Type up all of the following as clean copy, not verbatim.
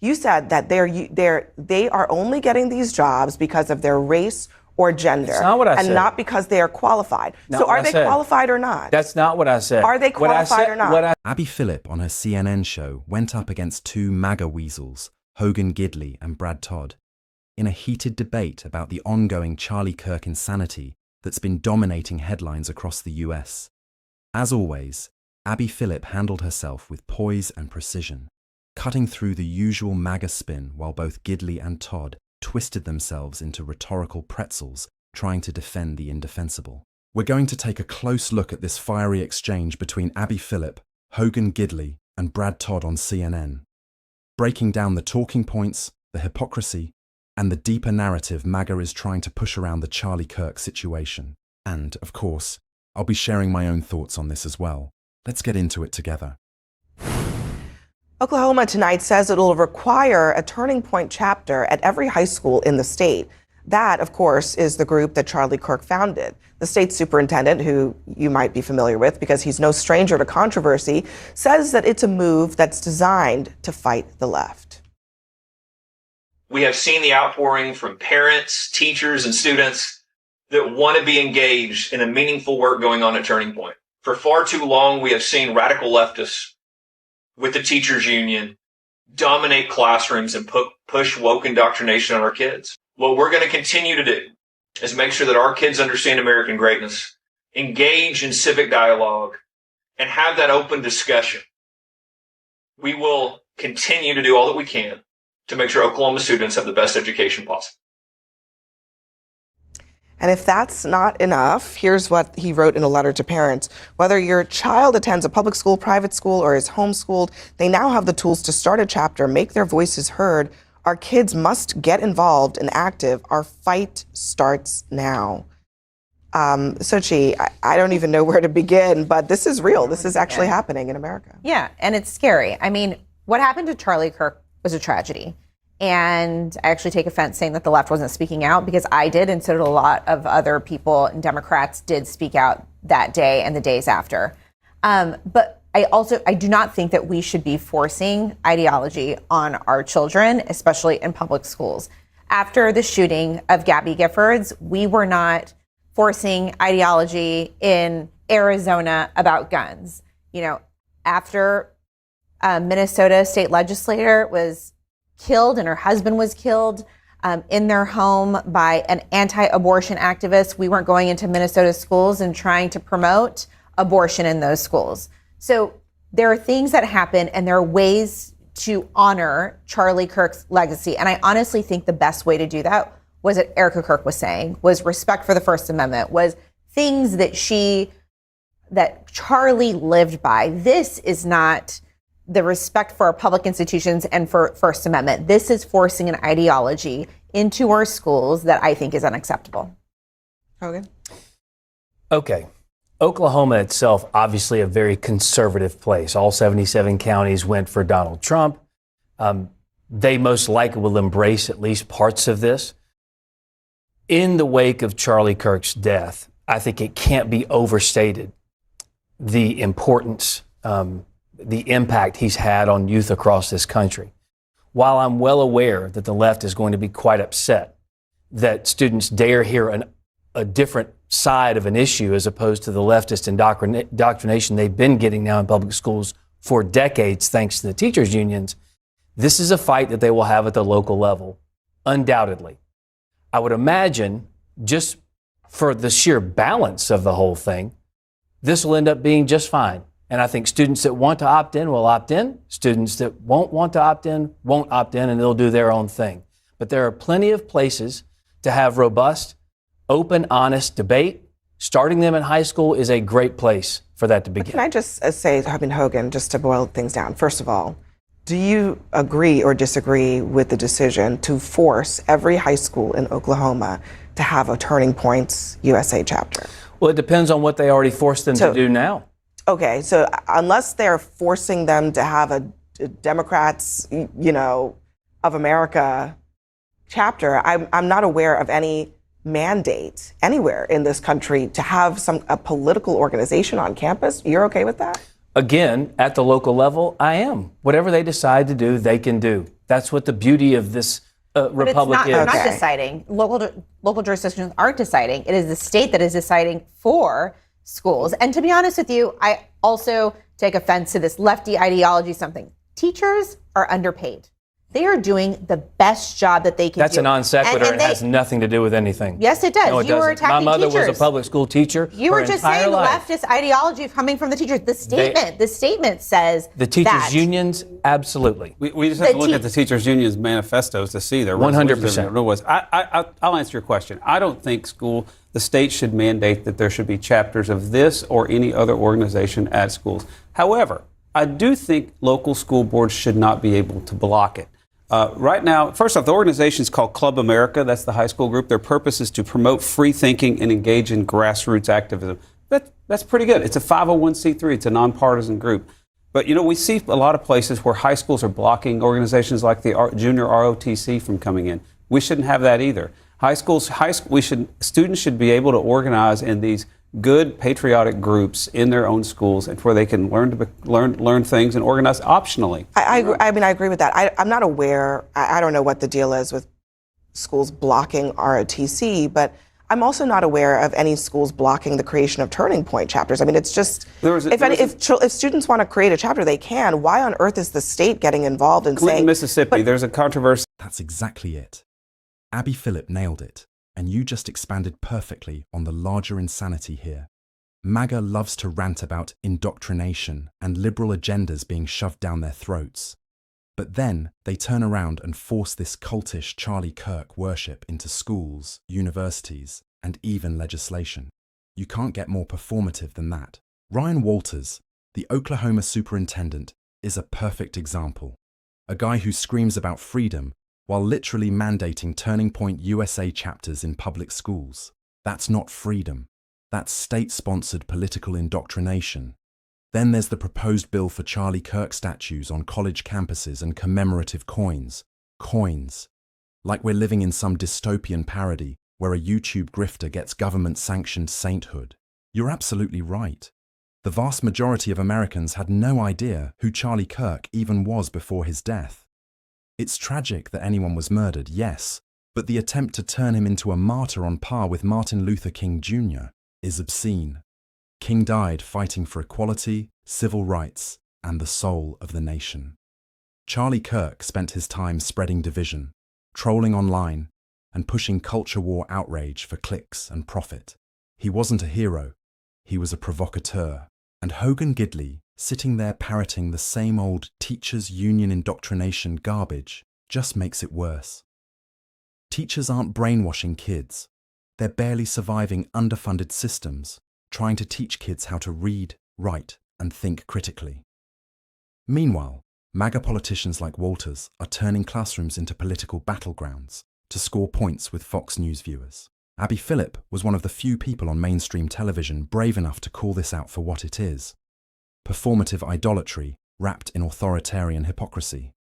You said that they are only getting these jobs because of their race or gender. That's not what I said. And not because they are qualified. So are they qualified or not? That's not what I said. Are they qualified or not? Abby Phillip on her CNN show went up against two MAGA weasels, Hogan Gidley and Brad Todd, in a heated debate about the ongoing Charlie Kirk insanity that's been dominating headlines across the US. As always, Abby Phillip handled herself with poise and precision, cutting through the usual MAGA spin while both Gidley and Todd twisted themselves into rhetorical pretzels trying to defend the indefensible. We're going to take a close look at this fiery exchange between Abby Phillip, Hogan Gidley, and Brad Todd on CNN, breaking down the talking points, the hypocrisy, and the deeper narrative MAGA is trying to push around the Charlie Kirk situation. And, of course, I'll be sharing my own thoughts on this as well. Let's get into it together. Oklahoma tonight says it will require a Turning Point chapter at every high school in the state. That, of course, is the group that Charlie Kirk founded. The state superintendent, who you might be familiar with because he's no stranger to controversy, says that it's a move that's designed to fight the left. We have seen the outpouring from parents, teachers, and students that want to be engaged in the meaningful work going on at Turning Point. For far too long, we have seen radical leftists with the teachers union dominate classrooms and push woke indoctrination on our kids. What we're going to continue to do is make sure that our kids understand American greatness, engage in civic dialogue, and have that open discussion. We will continue to do all that we can to make sure Oklahoma students have the best education possible. And if that's not enough, here's what he wrote in a letter to parents. Whether your child attends a public school, private school, or is homeschooled, they now have the tools to start a chapter, make their voices heard. Our kids must get involved and active. Our fight starts now. Sochi, I don't even know where to begin, but this is real. This is actually happening in America. Yeah, and it's scary. I mean, what happened to Charlie Kirk was a tragedy. And I actually take offense saying that the left wasn't speaking out, because I did, and so did a lot of other people, and Democrats did speak out that day and the days after. But I do not think that we should be forcing ideology on our children, especially in public schools. After the shooting of Gabby Giffords, we were not forcing ideology in Arizona about guns. You know, after a Minnesota state legislator was killed and her husband was killed in their home by an anti-abortion activist, we weren't going into Minnesota schools and trying to promote abortion in those schools. So there are things that happen, and there are ways to honor Charlie Kirk's legacy. And I honestly think the best way to do that was what Erica Kirk was saying, was respect for the First Amendment, was things that Charlie lived by. This is not the respect for our public institutions and for First Amendment. This is forcing an ideology into our schools that I think is unacceptable. Hogan? Okay. Oklahoma itself, obviously a very conservative place. All 77 counties went for Donald Trump. They most likely will embrace at least parts of this. In the wake of Charlie Kirk's death, I think it can't be overstated the importance, the impact he's had on youth across this country. While I'm well aware that the left is going to be quite upset that students dare hear a different side of an issue as opposed to the leftist indoctrination they've been getting now in public schools for decades, thanks to the teachers' unions, this is a fight that they will have at the local level, undoubtedly. I would imagine, just for the sheer balance of the whole thing, this will end up being just fine. And I think students that want to opt in will opt in. Students that won't want to opt in won't opt in, and they'll do their own thing. But there are plenty of places to have robust, open, honest debate. Starting them in high school is a great place for that to begin. Can I just say, Hogan, just to boil things down, first of all, do you agree or disagree with the decision to force every high school in Oklahoma to have a Turning Points USA chapter? Well, it depends on what they already forced them to do now. Okay, so unless they're forcing them to have a Democrats, of America chapter, I'm not aware of any mandate anywhere in this country to have a political organization on campus. You're okay with that? Again, at the local level, I am. Whatever they decide to do, they can do. That's what the beauty of this republic But is. they're not deciding. Local jurisdictions aren't deciding. It is the state that is deciding for schools. And to be honest with you, I also take offense to this lefty ideology. Teachers are underpaid. They are doing the best job that they can do. That's a non sequitur and has nothing to do with anything. Yes, it does. No, it You were doesn't. attacking My mother teachers. was a public school teacher. You were just saying life. leftist ideology coming from the teachers. The statement says the teachers' that. unions, absolutely. We just have to look at the teachers' unions' manifestos to see their 100%. I'll answer your question. I don't think the state should mandate that there should be chapters of this or any other organization at schools. However, I do think local school boards should not be able to block it. Right now, first off, the organization is called Club America. That's the high school group. Their purpose is to promote free thinking and engage in grassroots activism. That's pretty good. It's a 501c3. It's a nonpartisan group. But, we see a lot of places where high schools are blocking organizations like the junior ROTC from coming in. We shouldn't have that either. Students should be able to organize in these good patriotic groups in their own schools, and where they can learn things and organize optionally. I agree with that. I'm not aware. I don't know what the deal is with schools blocking ROTC, but I'm also not aware of any schools blocking the creation of Turning Point chapters. I mean, it's just if students want to create a chapter, they can. Why on earth is the state getting involved in Clinton, saying? Mississippi. There's a controversy. That's exactly it. Abby Phillip nailed it. And you just expanded perfectly on the larger insanity here. MAGA loves to rant about indoctrination and liberal agendas being shoved down their throats. But then they turn around and force this cultish Charlie Kirk worship into schools, universities, and even legislation. You can't get more performative than that. Ryan Walters, the Oklahoma superintendent, is a perfect example. A guy who screams about freedom while literally mandating Turning Point USA chapters in public schools. That's not freedom. That's state-sponsored political indoctrination. Then there's the proposed bill for Charlie Kirk statues on college campuses and commemorative coins. Coins. Like we're living in some dystopian parody where a YouTube grifter gets government-sanctioned sainthood. You're absolutely right. The vast majority of Americans had no idea who Charlie Kirk even was before his death. It's tragic that anyone was murdered, yes, but the attempt to turn him into a martyr on par with Martin Luther King Jr. is obscene. King died fighting for equality, civil rights, and the soul of the nation. Charlie Kirk spent his time spreading division, trolling online, and pushing culture war outrage for clicks and profit. He wasn't a hero, he was a provocateur. And Hogan Gidley, sitting there parroting the same old teachers' union indoctrination garbage, just makes it worse. Teachers aren't brainwashing kids. They're barely surviving underfunded systems, trying to teach kids how to read, write, and think critically. Meanwhile, MAGA politicians like Walters are turning classrooms into political battlegrounds to score points with Fox News viewers. Abby Phillip was one of the few people on mainstream television brave enough to call this out for what it is. Performative idolatry wrapped in authoritarian hypocrisy.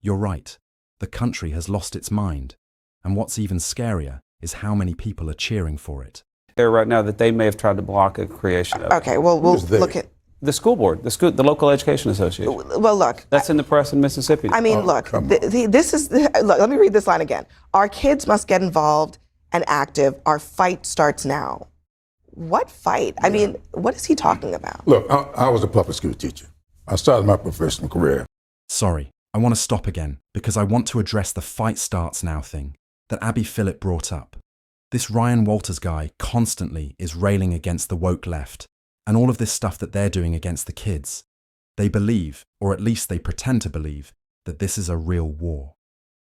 You're right, the country has lost its mind, and what's even scarier is how many people are cheering for it. There right now that they may have tried to block a creation of. Okay, well, we'll look at the school board, the local education association. Well, look. That's in the press in Mississippi. I mean, look, look, let me read this line again. Our kids must get involved and active. Our fight starts now. What fight? I mean, what is he talking about? Look, I was a public school teacher. I started my professional career. Sorry, I want to stop again because I want to address the fight starts now thing that Abby Phillip brought up. This Ryan Walters guy constantly is railing against the woke left and all of this stuff that they're doing against the kids. They believe, or at least they pretend to believe, that this is a real war.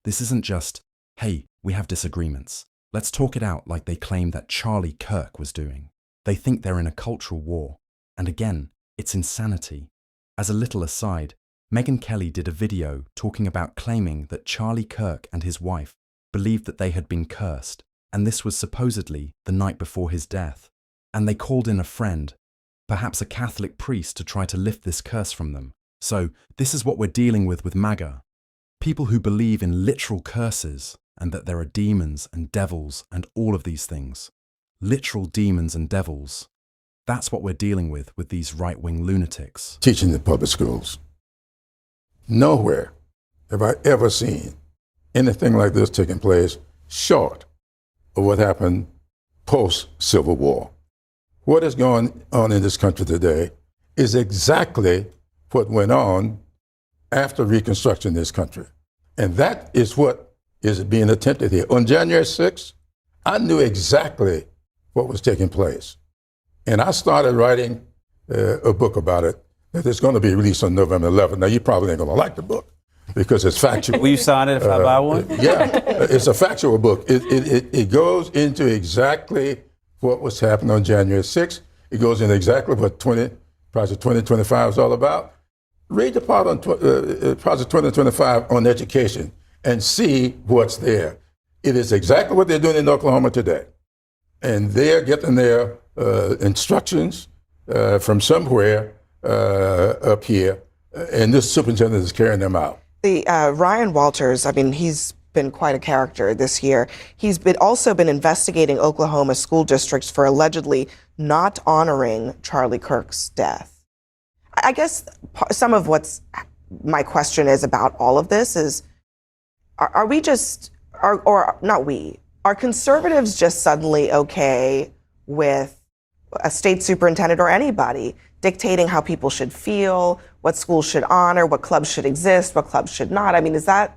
This isn't just, hey, we have disagreements. Let's talk it out like they claim that Charlie Kirk was doing. They think they're in a cultural war. And again, it's insanity. As a little aside, Megyn Kelly did a video talking about claiming that Charlie Kirk and his wife believed that they had been cursed, and this was supposedly the night before his death. And they called in a friend, perhaps a Catholic priest, to try to lift this curse from them. So this is what we're dealing with MAGA. People who believe in literal curses and that there are demons and devils and all of these things. Literal demons and devils. That's what we're dealing with these right-wing lunatics. Teaching in public schools. Nowhere have I ever seen anything like this taking place short of what happened post-Civil War. What is going on in this country today is exactly what went on after Reconstruction in this country. And that is what is being attempted here. On January 6th, I knew exactly what was taking place. And I started writing a book about it that is going to be released on November 11th. Now, you probably ain't going to like the book because it's factual. Will you sign it if I buy one? Yeah, it's a factual book. It goes into exactly what was happening on January 6th. It goes into exactly what Project 2025 is all about. Read the part on Project 2025 on education and see what's there. It is exactly what they're doing in Oklahoma today. And they're getting their instructions from somewhere up here, and this superintendent is carrying them out. The Ryan Walters, I mean, he's been quite a character this year. He's also been investigating Oklahoma school districts for allegedly not honoring Charlie Kirk's death. I guess some of what's my question is about all of this is, are we just, or not we, are conservatives just suddenly okay with a state superintendent or anybody dictating how people should feel, what schools should honor, what clubs should exist, what clubs should not? I mean, is that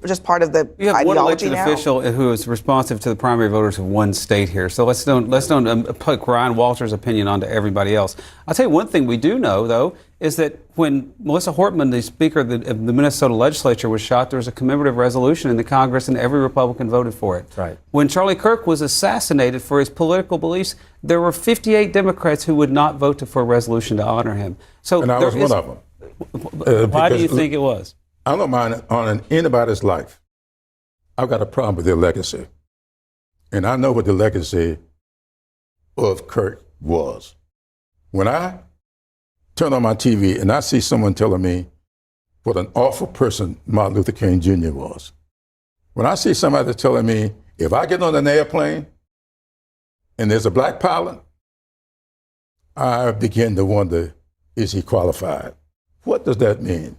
just part of the You have one ideology elected now? official who is responsive to the primary voters of one state here. So let's don't put Ryan Walters' opinion onto everybody else. I'll tell you one thing we do know, though, is that when Melissa Hortman, the Speaker of the Minnesota legislature, was shot, there was a commemorative resolution in the Congress, and every Republican voted for it. Right. When Charlie Kirk was assassinated for his political beliefs, there were 58 Democrats who would not vote for a resolution to honor him. So And I was one of them. Why do you think it was? I don't mind honoring anybody's life. I've got a problem with their legacy. And I know what the legacy of Kirk was. When I turn on my TV and I see someone telling me what an awful person Martin Luther King Jr. was, when I see somebody telling me, if I get on an airplane and there's a black pilot, I begin to wonder, is he qualified? What does that mean?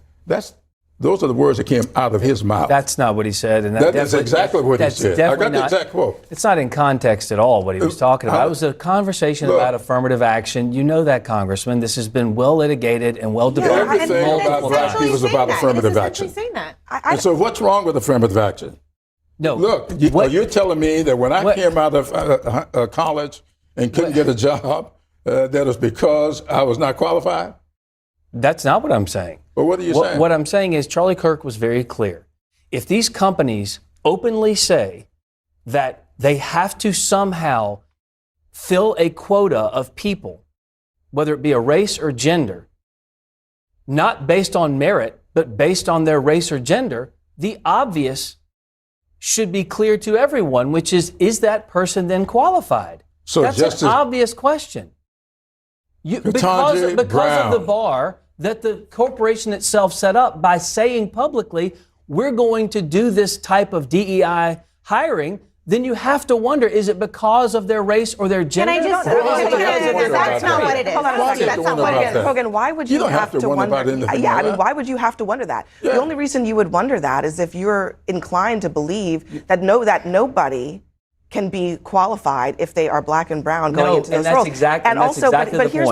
Those are the words that came out of his mouth. That's not what he said. And that is exactly what he said. I got the exact quote. It's not in context at all what he was talking about. It was a conversation about affirmative action. You know that, Congressman. This has been well litigated and well debated. Everything about black people is about affirmative action. And so what's wrong with affirmative action? No. Look, are you telling me that when I came out of college and couldn't get a job, that was because I was not qualified? That's not what I'm saying. Well, what are you saying? What I'm saying is Charlie Kirk was very clear. If these companies openly say that they have to somehow fill a quota of people, whether it be a race or gender, not based on merit, but based on their race or gender, the obvious should be clear to everyone, which is that person then qualified? So that's an obvious question. Because of the bar that the corporation itself set up by saying publicly, we're going to do this type of DEI hiring, then you have to wonder, is it because of their race or their gender? Can I just that's not what it is. Hold on, that's not what it is. Hogan, why would you have to wonder about anything? Yeah, I mean, why would you have to wonder that? The only reason you would wonder that is if you're inclined to believe that nobody can be qualified if they are black and brown going into those roles. But here's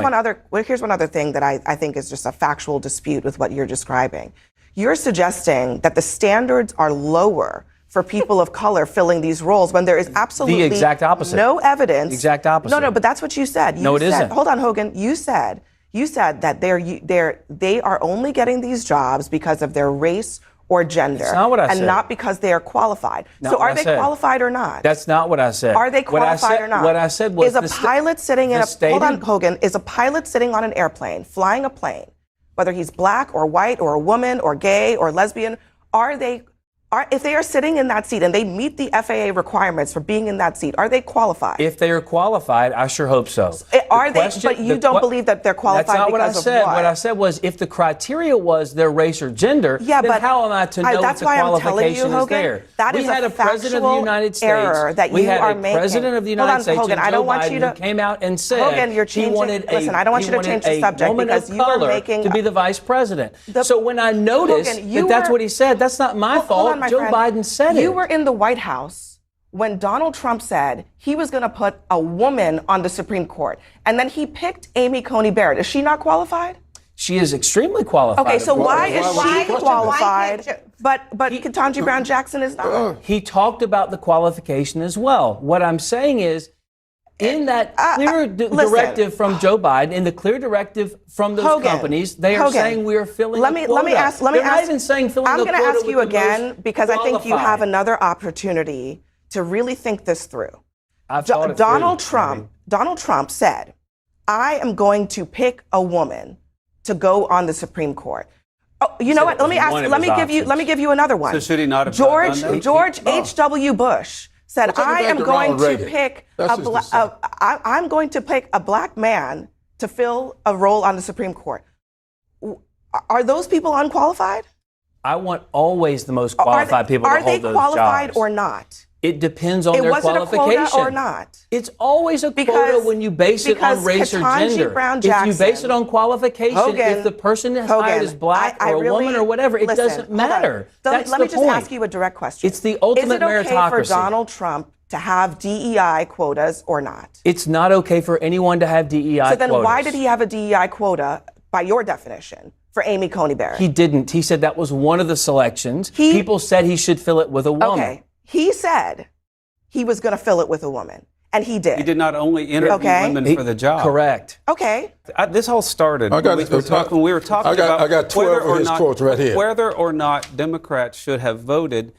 one other thing that I think is just a factual dispute with what you're describing. You're suggesting that the standards are lower for people of color filling these roles when there is absolutely the exact opposite. No evidence. The exact opposite. No, but that's what you said. No, it isn't. Hold on, Hogan. You said that they are only getting these jobs because of their race or gender. That's not what I said. And not because they are qualified. So are they qualified or not? That's not what I said. Are they qualified or not? What I said was hold on, Hogan, is a pilot sitting on an airplane, flying a plane, whether he's black or white or a woman or gay or lesbian, are they If they are sitting in that seat and they meet the FAA requirements for being in that seat, are they qualified? If they are qualified, I sure hope so. Are they? But you don't believe that they're qualified That's not because what I said. of what? What I said was, if the criteria was their race or gender, Yeah, then but how am I to know that's the why I'm telling qualification you, Hogan, is there? that We is had a a president of the factual United States. error that we you had are a making. president of the Hold United on, States, Hogan, and I Joe don't want Biden, you to- who came out and said Hogan, you're he changing- wanted a, listen, I don't want he you to change the wanted a subject woman because of you are color making- to be the vice president. The- So when I noticed Hogan, you that that's were- what he said, that's not my Hold fault. on, my Joe friend. Biden said it. You were in the White House when Donald Trump said he was going to put a woman on the Supreme Court, and then he picked Amy Coney Barrett. Is she not qualified? She is extremely qualified. Okay, so why why is would you she question qualified, that? but Ketanji Brown Jackson is not? He talked about the qualification as well. What I'm saying is, in that clear listen. directive from Joe Biden, in the clear directive from those Hogan, companies, they are Hogan, saying we are filling let a me quota. ask. They're not even saying filling I'm a going to quota ask you with the again most because I think you have qualified. another opportunity to really think this through. I've thought it Donald through, Abby. Trump said, "I am going to pick a woman to go on the Supreme Court." Oh, you know said what? it Let me was ask. one of Let me his give you. Let me give you another one. So should he not have done that? George H.W. Bush said, Well, take it "I back am to going Ronald to Reagan. pick That's a just black. the same. I'm going to pick a black man to fill a role on the Supreme Court." Are those people unqualified? I want always the most qualified people to Are hold they those qualified jobs. or not? It depends on their Was it a qualification. quota or not? It's always a Because- quota when you base it on because race or Ketanji gender. Brown If you base Jackson- it on qualification, Hogan, if the person is Hogan, hired as black I or a really- woman or whatever, it listen, doesn't hold on. matter. That's Let the me just point. ask you a direct question. It's the ultimate Is it okay for meritocracy. Donald Trump to have DEI quotas or not? It's not okay for anyone to have DEI So then quotas. why did he have a DEI quota, by your definition, for Amy Coney Barrett? He didn't. He said that was one of the selections. He- People said he should fill it with a woman. Okay. He said he was going to fill it with a woman, and he did. He did not only interview Okay. women for the job. Correct. Okay. This all started I got- when we were talking I got about 12 whether of or his not, quotes right here. whether or not Democrats should have voted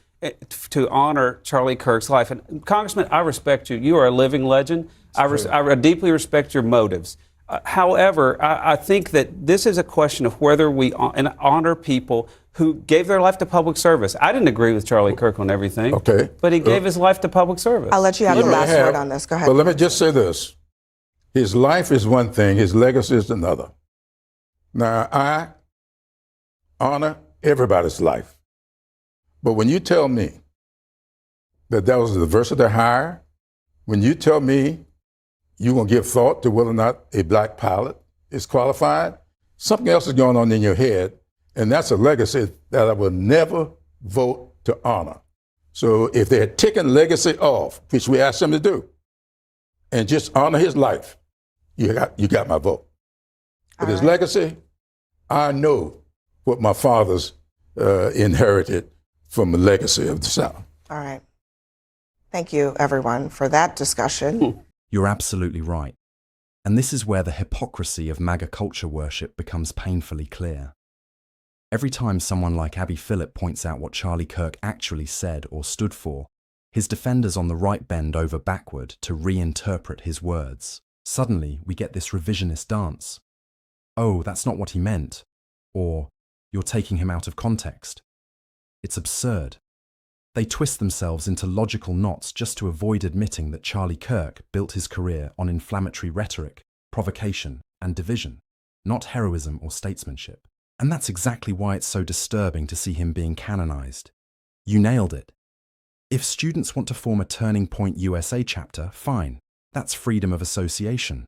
to honor Charlie Kirk's life. And Congressman, I respect you. You are a living legend. I deeply respect your motives. However, I think that this is a question of whether we honor people who gave their life to public service. I didn't agree with Charlie Kirk on everything. Okay. But he gave his life to public service. I'll let you have He the may last have, word on this. Go ahead. But let me just say this. His life is one thing, his legacy is another. Now, I honor everybody's life. But when you tell me that was a diversity hire, when you tell me you're going to give thought to whether or not a black pilot is qualified, something else is going on in your head, and that's a legacy that I will never vote to honor. So if they're taking legacy off, which we asked them to do, and just honor his life, you got my vote. But his legacy, I know what my father's inherited from the legacy of the South. All right. Thank you, everyone, for that discussion. You're absolutely right. And this is where the hypocrisy of MAGA culture worship becomes painfully clear. Every time someone like Abby Phillip points out what Charlie Kirk actually said or stood for, his defenders on the right bend over backward to reinterpret his words. Suddenly, we get this revisionist dance. Oh, that's not what he meant. Or, you're taking him out of context. It's absurd. They twist themselves into logical knots just to avoid admitting that Charlie Kirk built his career on inflammatory rhetoric, provocation, and division, not heroism or statesmanship. And that's exactly why it's so disturbing to see him being canonized. You nailed it. If students want to form a Turning Point USA chapter, fine. That's freedom of association.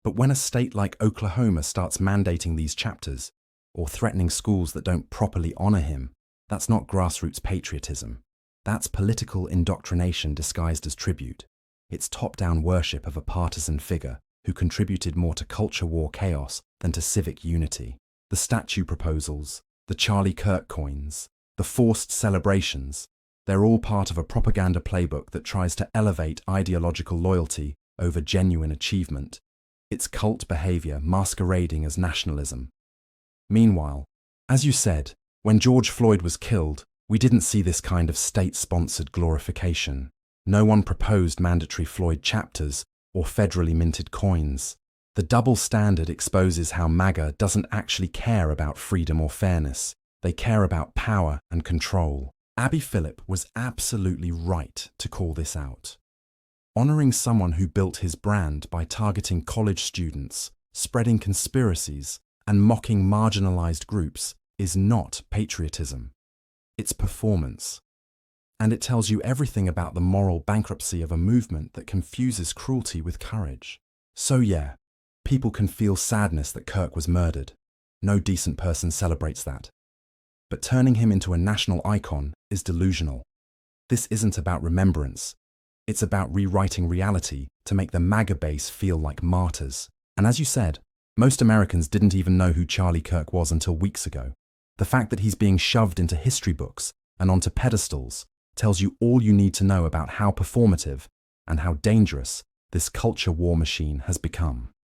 But when a state like Oklahoma starts mandating these chapters, or threatening schools that don't properly honor him, that's not grassroots patriotism. That's political indoctrination disguised as tribute. It's top-down worship of a partisan figure who contributed more to culture war chaos than to civic unity. The statue proposals, the Charlie Kirk coins, the forced celebrations, they're all part of a propaganda playbook that tries to elevate ideological loyalty over genuine achievement. It's cult behavior masquerading as nationalism. Meanwhile, as you said, when George Floyd was killed, we didn't see this kind of state-sponsored glorification. No one proposed mandatory Floyd chapters or federally minted coins. The double standard exposes how MAGA doesn't actually care about freedom or fairness. They care about power and control. Abby Phillip was absolutely right to call this out. Honoring someone who built his brand by targeting college students, spreading conspiracies, and mocking marginalized groups is not patriotism. It's performance. And it tells you everything about the moral bankruptcy of a movement that confuses cruelty with courage. So yeah, people can feel sadness that Kirk was murdered. No decent person celebrates that. But turning him into a national icon is delusional. This isn't about remembrance. It's about rewriting reality to make the MAGA base feel like martyrs. And as you said, most Americans didn't even know who Charlie Kirk was until weeks ago. The fact that he's being shoved into history books and onto pedestals tells you all you need to know about how performative and how dangerous this culture war machine has become.